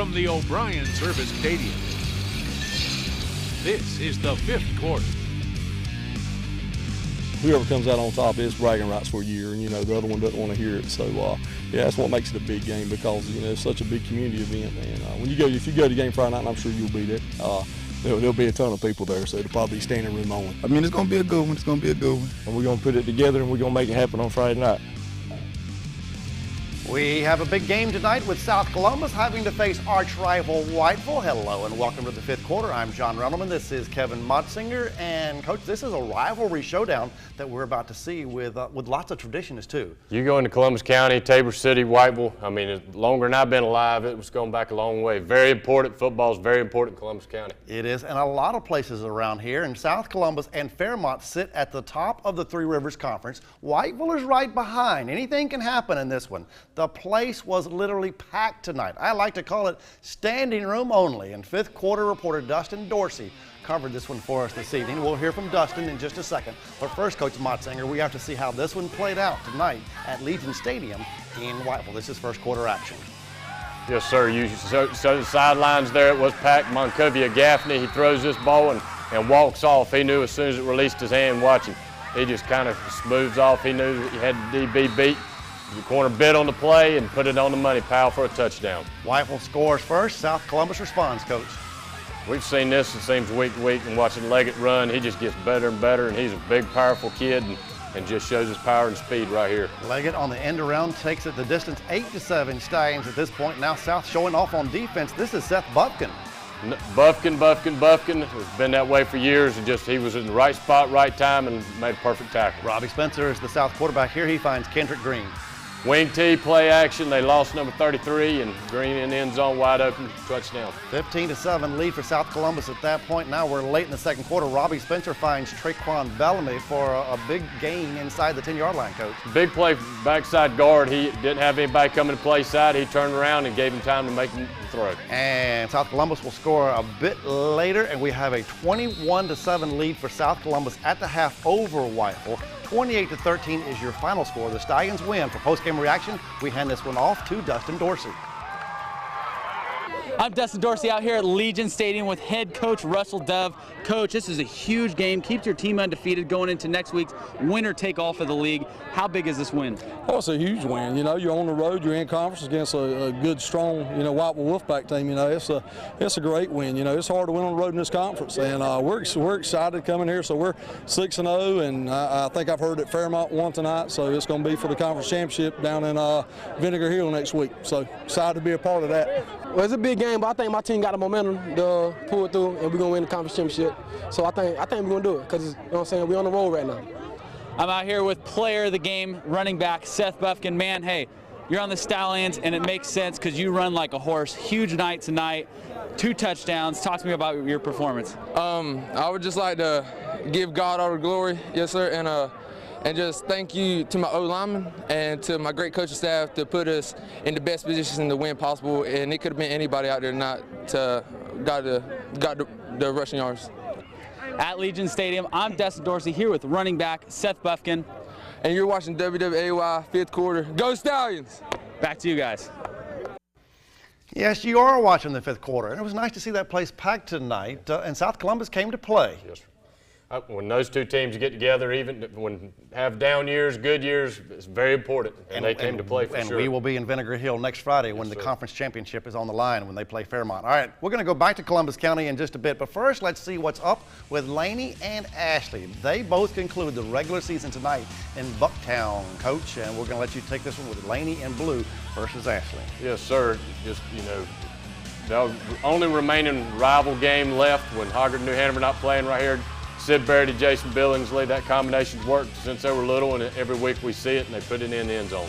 from the O'Brien Service Stadium. This is the fifth quarter. Whoever comes out on top is bragging rights for a year, and the other one doesn't want to hear it. So yeah, that's what makes it a big game, because it's such a big community event. And if you go to the game Friday night, and I'm sure you'll be there, there'll be a ton of people there, so it'll probably be standing room only. I mean, it's going to be a good one. It's going to be a good one. And we're going to put it together, and we're going to make it happen on Friday night. We have a big game tonight with South Columbus having to face arch rival Whiteville. Hello and welcome to the fifth quarter. I'm John Reynolman. This is Kevin Motzinger. And Coach, this is a rivalry showdown that we're about to see with lots of traditions too. You go into Columbus County, Tabor City, Whiteville. I mean, longer than I've been alive, it was going back a long way. Very important. Football is very important in Columbus County. It is, and a lot of places around here. And South Columbus and Fairmont sit at the top of the Three Rivers Conference. Whiteville is right behind. Anything can happen in this one. The place was literally packed tonight. I like to call it standing room only. And fifth quarter reporter Dustin Dorsey covered this one for us this evening. We'll hear from Dustin in just a second. But first, Coach Motzinger, we have to see how this one played out tonight at Legion Stadium in Whiteville. This is first quarter action. Yes, sir. You so the sidelines there, it was packed. Moncovia Gaffney, he throws this ball and walks off. He knew as soon as it released his hand, watching. He just kind of smooths off. He knew he had the DB beat. The corner bid on the play and put it on the money, Powell, for a touchdown. Whiteville scores first. South Columbus responds, Coach. We've seen this, it seems, week to week, and watching Leggett run, he just gets better and better, and he's a big, powerful kid and just shows his power and speed right here. Leggett on the end around takes it the distance 8-7 Stallions at this point. Now South showing off on defense. This is Seth Buffkin. Buffkin has been that way for years, and just he was in the right spot, right time, and made a perfect tackle. Robbie Spencer is the South quarterback here. He finds Kendrick Green. Wing T, play action. They lost number 33, and Green in the end zone, wide open, touchdown. 15-7 lead for South Columbus at that point. Now we're late in the second quarter. Robbie Spencer finds Traquan Bellamy for a big gain inside the 10-yard line, Coach. Big play, backside guard. He didn't have anybody coming to play side. He turned around and gave him time to make him throw. And South Columbus will score a bit later, and we have a 21-7 lead for South Columbus at the half over Whiteville. 28-13 is your final score. The Stallions win. For post-game reaction, we hand this one off to Dustin Dorsey. I'm Dustin Dorsey out here at Legion Stadium with head coach Russell Dove. Coach, this is a huge game. Keeps your team undefeated going into next week's winner-take-all for the league. How big is this win? Oh, it's a huge win. You're on the road. You're in conference against a good, strong, Whiteville Wolfpack team. It's a great win. It's hard to win on the road in this conference, and we're excited coming here. So we're 6-0, and I think I've heard that Fairmont won tonight. So it's going to be for the conference championship down in Vinegar Hill next week. So excited to be a part of that. Well, it's a big game, but I think my team got the momentum to pull it through, and we're gonna win the conference championship. So I think we're gonna do it, because we're on the roll right now. I'm out here with player of the game, running back Seth Buffkin. Man, hey, you're on the Stallions, and it makes sense because you run like a horse. Huge night tonight, 2 touchdowns. Talk to me about your performance. I would just like to give God all the glory, yes sir, and just thank you to my O-linemen and to my great coaching staff to put us in the best position to win possible. And it could have been anybody out there not got the rushing yards. At Legion Stadium, I'm Dustin Dorsey here with running back Seth Buffkin. And you're watching WWAY fifth quarter. Go Stallions! Back to you guys. Yes, you are watching the fifth quarter. And it was nice to see that place packed tonight. And South Columbus came to play. Yes, sir. When those two teams get together, even when have down years, good years, it's very important. And they came to play for sure. And we will be in Vinegar Hill next Friday when the conference championship is on the line when they play Fairmont. All right, we're going to go back to Columbus County in just a bit. But first, let's see what's up with Laney and Ashley. They both conclude the regular season tonight in Bucktown, Coach. And we're going to let you take this one with Laney in blue versus Ashley. Yes, sir. Just, the only remaining rival game left when Hoggard and New Hanover not playing right here. Sid Barrett and Jason Billingsley, that combination's worked since they were little, and every week we see it, and they put it in the end zone.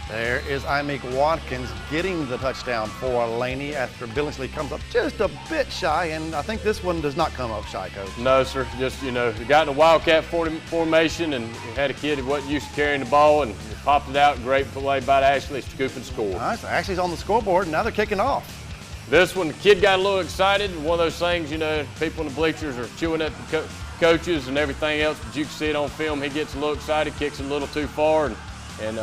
There is Imeke Watkins getting the touchdown for Laney after Billingsley comes up just a bit shy, and I think this one does not come up shy, Coach. No, sir. Just, he got in a Wildcat formation and had a kid who wasn't used to carrying the ball and popped it out. Great play by Ashley, scoop and score. All right, so Ashley's on the scoreboard, and now they're kicking off. This one, the kid got a little excited. One of those things, people in the bleachers are chewing at the coaches and everything else, but you can see it on film. He gets a little excited, kicks a little too far, and and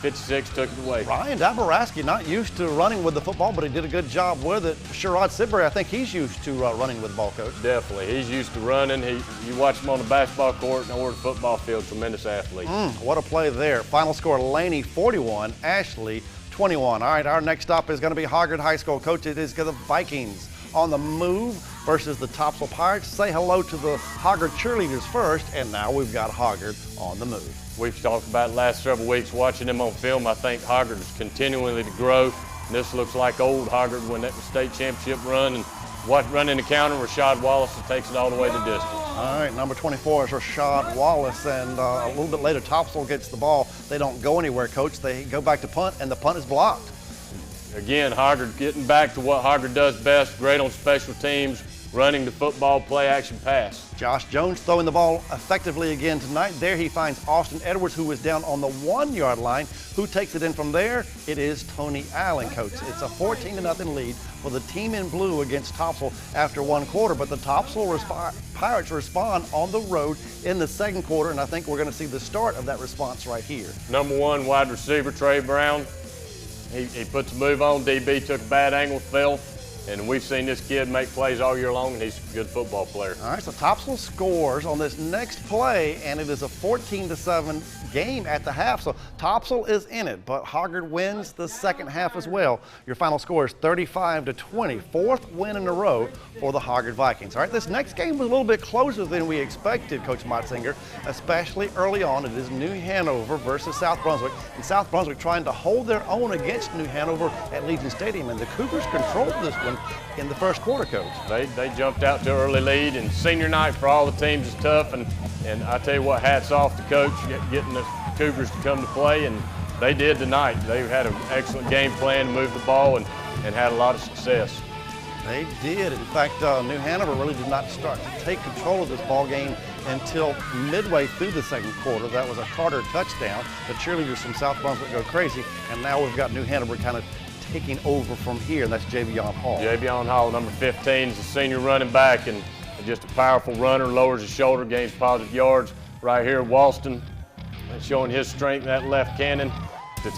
56 took it away. Ryan Dabaraski, not used to running with the football, but he did a good job with it. Sherrod Sidbury, I think he's used to running with the ball, Coach. Definitely. He's used to running. You watch him on the basketball court or the football field, tremendous athlete. What a play there. Final score, Laney 41, Ashley 21. All right, our next stop is going to be Hoggard High School. Coach, it is the Vikings on the move versus the Topsail Pirates. Say hello to the Hoggard cheerleaders first, and now we've got Hoggard on the move. We've talked about the last several weeks watching them on film. I think Hoggard is continuing to grow. And this looks like old Hoggard when that state championship run. And running the counter, Rashad Wallace takes it all the way to distance. All right, number 24 is Rashad Wallace, and a little bit later, Topsail gets the ball. They don't go anywhere, Coach. They go back to punt, and the punt is blocked. Again, Hoggard getting back to what Hoggard does best, great on special teams, running the football, play action pass. Josh Jones throwing the ball effectively again tonight. There he finds Austin Edwards, who is down on the 1-yard line. Who takes it in from there? It is Tony Allen, Coach. It's a 14-0 lead for the team in blue against Topsail after one quarter, but the Topsail Pirates respond on the road in the second quarter, and I think we're going to see the start of that response right here. Number 1 wide receiver, Trey Brown. He puts a move on. DB took a bad angle, fell. And we've seen this kid make plays all year long, and he's a good football player. All right, so Topsail scores on this next play, and it is a 14-7 game at the half. So Topsail is in it, but Hoggard wins the second half as well. Your final score is 35-20, fourth win in a row for the Hoggard Vikings. All right, this next game was a little bit closer than we expected, Coach Motzinger, especially early on. It is New Hanover versus South Brunswick, and South Brunswick trying to hold their own against New Hanover at Legion Stadium, and the Cougars controlled this one in the first quarter, Coach. They jumped out to an early lead, and senior night for all the teams is tough, and I tell you what, hats off to Coach getting the Cougars to come to play, and they did tonight. They had an excellent game plan to move the ball and had a lot of success. They did. In fact, New Hanover really did not start to take control of this ball game until midway through the second quarter. That was a Carter touchdown. The cheerleaders from South Brunswick go crazy, and now we've got New Hanover kind of taking over from here, and that's Javion Hall. Javion Hall, number 15, is a senior running back, and just a powerful runner, lowers his shoulder, gains positive yards. Right here, Walston showing his strength, that left cannon to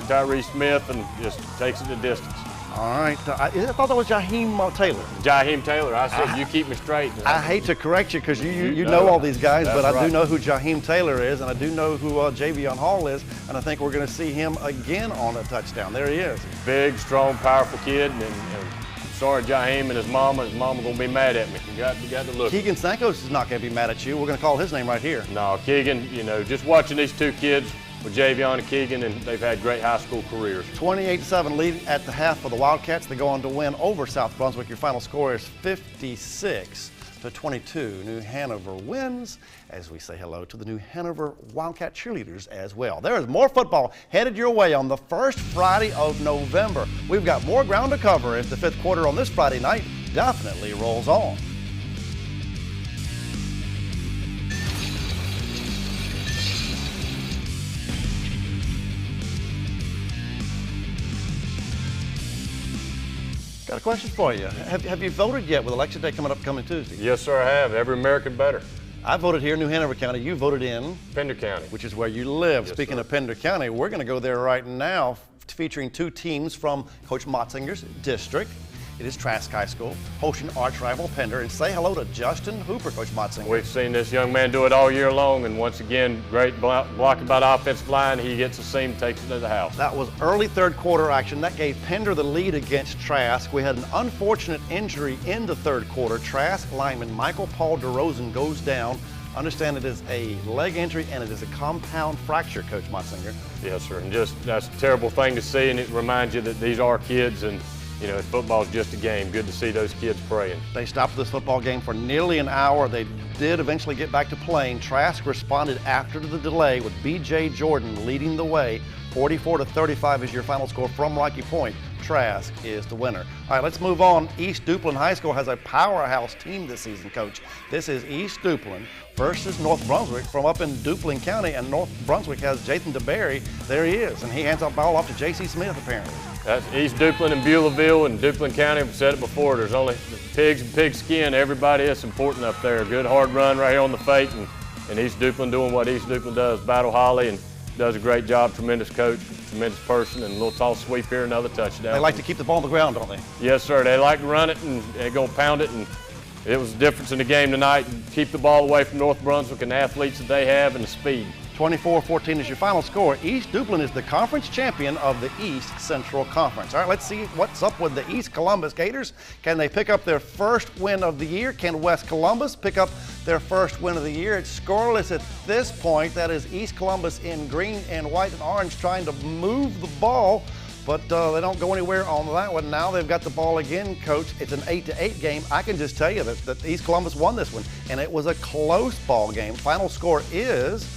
Tyree Smith, and just takes it the distance. All right, I thought that was Jaheim Taylor. Jaheim Taylor, I said you keep me straight. I hate to correct you because you know all these guys, but I do know who Jaheim Taylor is, and I do know who Javion Hall is, and I think we're going to see him again on a touchdown. There he is. Big, strong, powerful kid, and I'm sorry, Jaheim and his mama. His mama going to be mad at me. You got to look. Keegan Sankos is not going to be mad at you. We're going to call his name right here. No, Keegan, just watching these two kids, with Javion and Keegan, and they've had great high school careers. 28-7 lead at the half for the Wildcats. They go on to win over South Brunswick. Your final score is 56-22. New Hanover wins as we say hello to the New Hanover Wildcat cheerleaders as well. There is more football headed your way on the first Friday of November. We've got more ground to cover as the fifth quarter on this Friday night definitely rolls on. Got a question for you. Have you voted yet with Election Day coming Tuesday? Yes, sir, I have. Every American better. I voted here in New-Hanover-County. You voted in? Pender-County. Which is where you live. Yes, Speaking sir. of Pender-County, we're going to go there right now, featuring two teams from Coach Motzinger's district. It is Trask High School, hosting arch rival Pender, and say hello to Justin Hooper, Coach Motzinger. We've seen this young man do it all year long, and once again, great blocking by the offensive line. He gets a seam, takes it to the house. That was early third quarter action. That gave Pender the lead against Trask. We had an unfortunate injury in the third quarter. Trask lineman Michael Paul DeRosen goes down. Understand it is a leg injury and it is a compound fracture, Coach Motzinger. Yes, sir, and that's a terrible thing to see, and it reminds you that these are kids, and football's just a game. Good to see those kids praying. They stopped this football game for nearly an hour. They did eventually get back to playing. Trask responded after the delay with B.J. Jordan leading the way. 44-35 is your final score from Rocky Point. Trask is the winner. All right, let's move on. East Duplin High School has a powerhouse team this season, Coach. This is East Duplin versus North Brunswick from up in Duplin County, and North Brunswick has Jathan DeBerry. There he is, and he hands the ball off to J.C. Smith, apparently. That's East Duplin and Beulahville and Duplin County. I've said it before, there's only pigs and pig skin. Everybody is important up there. A good hard run right here on the fate, and East Duplin doing what East Duplin does, battle Holly, and does a great job, tremendous coach, tremendous person, and a little toss sweep here, another touchdown. They like to keep the ball on the ground, don't they? Yes, sir. They like to run it, and they're going to pound it, and it was the difference in the game tonight. Keep the ball away from North Brunswick and the athletes that they have and the speed. 24-14 is your final score. East Duplin is the conference champion of the East Central Conference. All right, let's see what's up with the East Columbus Gators. Can they pick up their first win of the year? Can West Columbus pick up their first win of the year? It's scoreless at this point. That is East Columbus in green and white and orange trying to move the ball, but they don't go anywhere on that one. Now they've got the ball again, Coach. It's an 8-8 game. I can just tell you that East Columbus won this one, and it was a close ball game. Final score is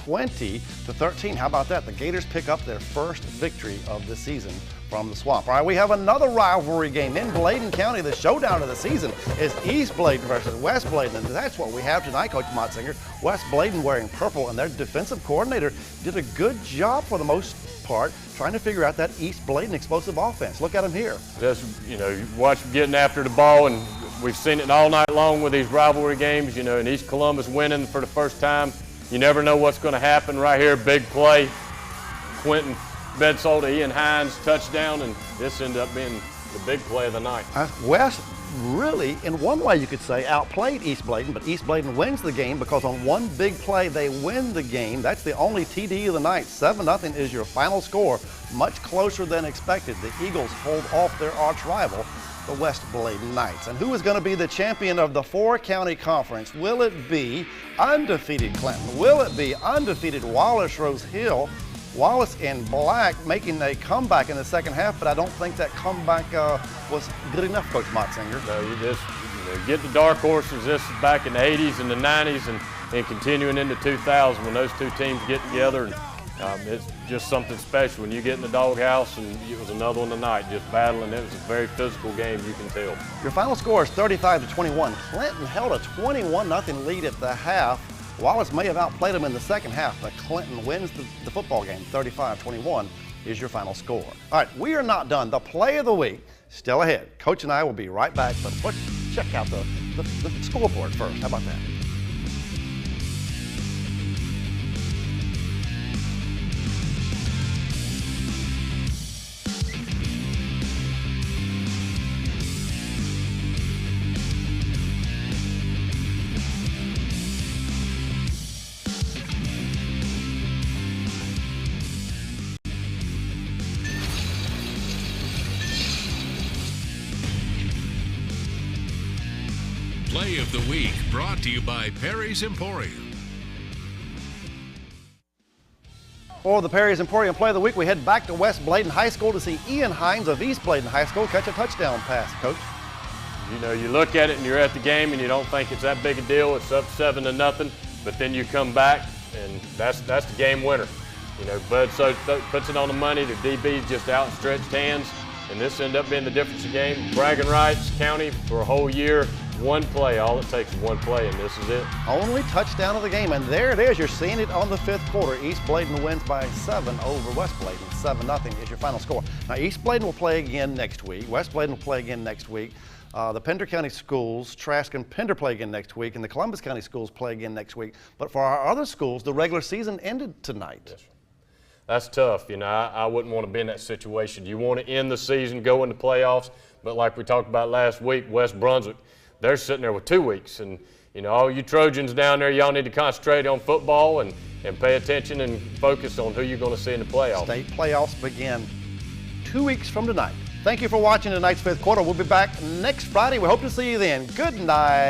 20-13. How about that? The Gators pick up their first victory of the season from the Swamp. All right, we have another rivalry game in Bladen County. The showdown of the season is East Bladen versus West Bladen, and that's what we have tonight, Coach Motzinger. West Bladen wearing purple, and their defensive coordinator did a good job for the most part trying to figure out that East Bladen explosive offense. Look at them here. Just, you know, you watch them getting after the ball, and we've seen it all night long with these rivalry games, you know, and East Columbus winning for the first time. You never know what's going to happen right here. Big play, Quentin Bedsole to Ian Hines, touchdown, and this ended up being the big play of the night. West really, in one way you could say, outplayed East Bladen, but East Bladen wins the game because on one big play they win the game. That's the only TD of the night. 7-0 is your final score, much closer than expected. The Eagles hold off their arch rival, the West Bladen Knights. And who is going to be the champion of the 4-county conference? Will it be undefeated Clinton? Will it be undefeated Wallace Rose Hill? Wallace in black making a comeback in the second half, but I don't think that comeback was good enough, Coach Motzinger. No, you just get the dark horses. This is back in the 80s and the 90s and continuing into 2000 when those two teams get together. And it's just something special when you get in the doghouse, and it was another one tonight, just battling. It was a very physical game, you can tell. Your final score is 35-21. Clinton held a 21-0 lead at the half. Wallace may have outplayed them in the second half, but Clinton wins the football game. 35-21 is your final score. All right, we are not done. The play of the week still ahead. Coach and I will be right back, but let's check out the scoreboard first. How about that? Play of the week brought to you by Perry's Emporium. For the Perry's Emporium play of the week, we head back to West Bladen High School to see Ian Hines of East Bladen High School catch a touchdown pass, Coach. You know, you look at it and you're at the game and you don't think it's that big a deal. It's up 7-0, but then you come back and that's the game winner. You know, Bud puts it on the money. The DB's just outstretched hands, and this ended up being the difference in the game. Bragging rights, county for a whole year. One play, all it takes is one play, and this is it. Only touchdown of the game, and there it is. You're seeing it on the fifth quarter. East Bladen wins by 7 over West Bladen. 7-0 is your final score. Now, East Bladen will play again next week. West Bladen will play again next week. The Pender-County schools, Trask and Pender, play again next week, and the Columbus County schools play again next week. But for our other schools, the regular season ended tonight. Yes. That's tough. You know, I wouldn't want to be in that situation. You want to end the season, go into playoffs, but like we talked about last week, West Brunswick, they're sitting there with 2 weeks, and you know, all you Trojans down there, y'all need to concentrate on football and pay attention and focus on who you're going to see in the playoffs. State playoffs begin 2 weeks from tonight. Thank you for watching tonight's fifth quarter. We'll be back next Friday. We hope to see you then. Good night.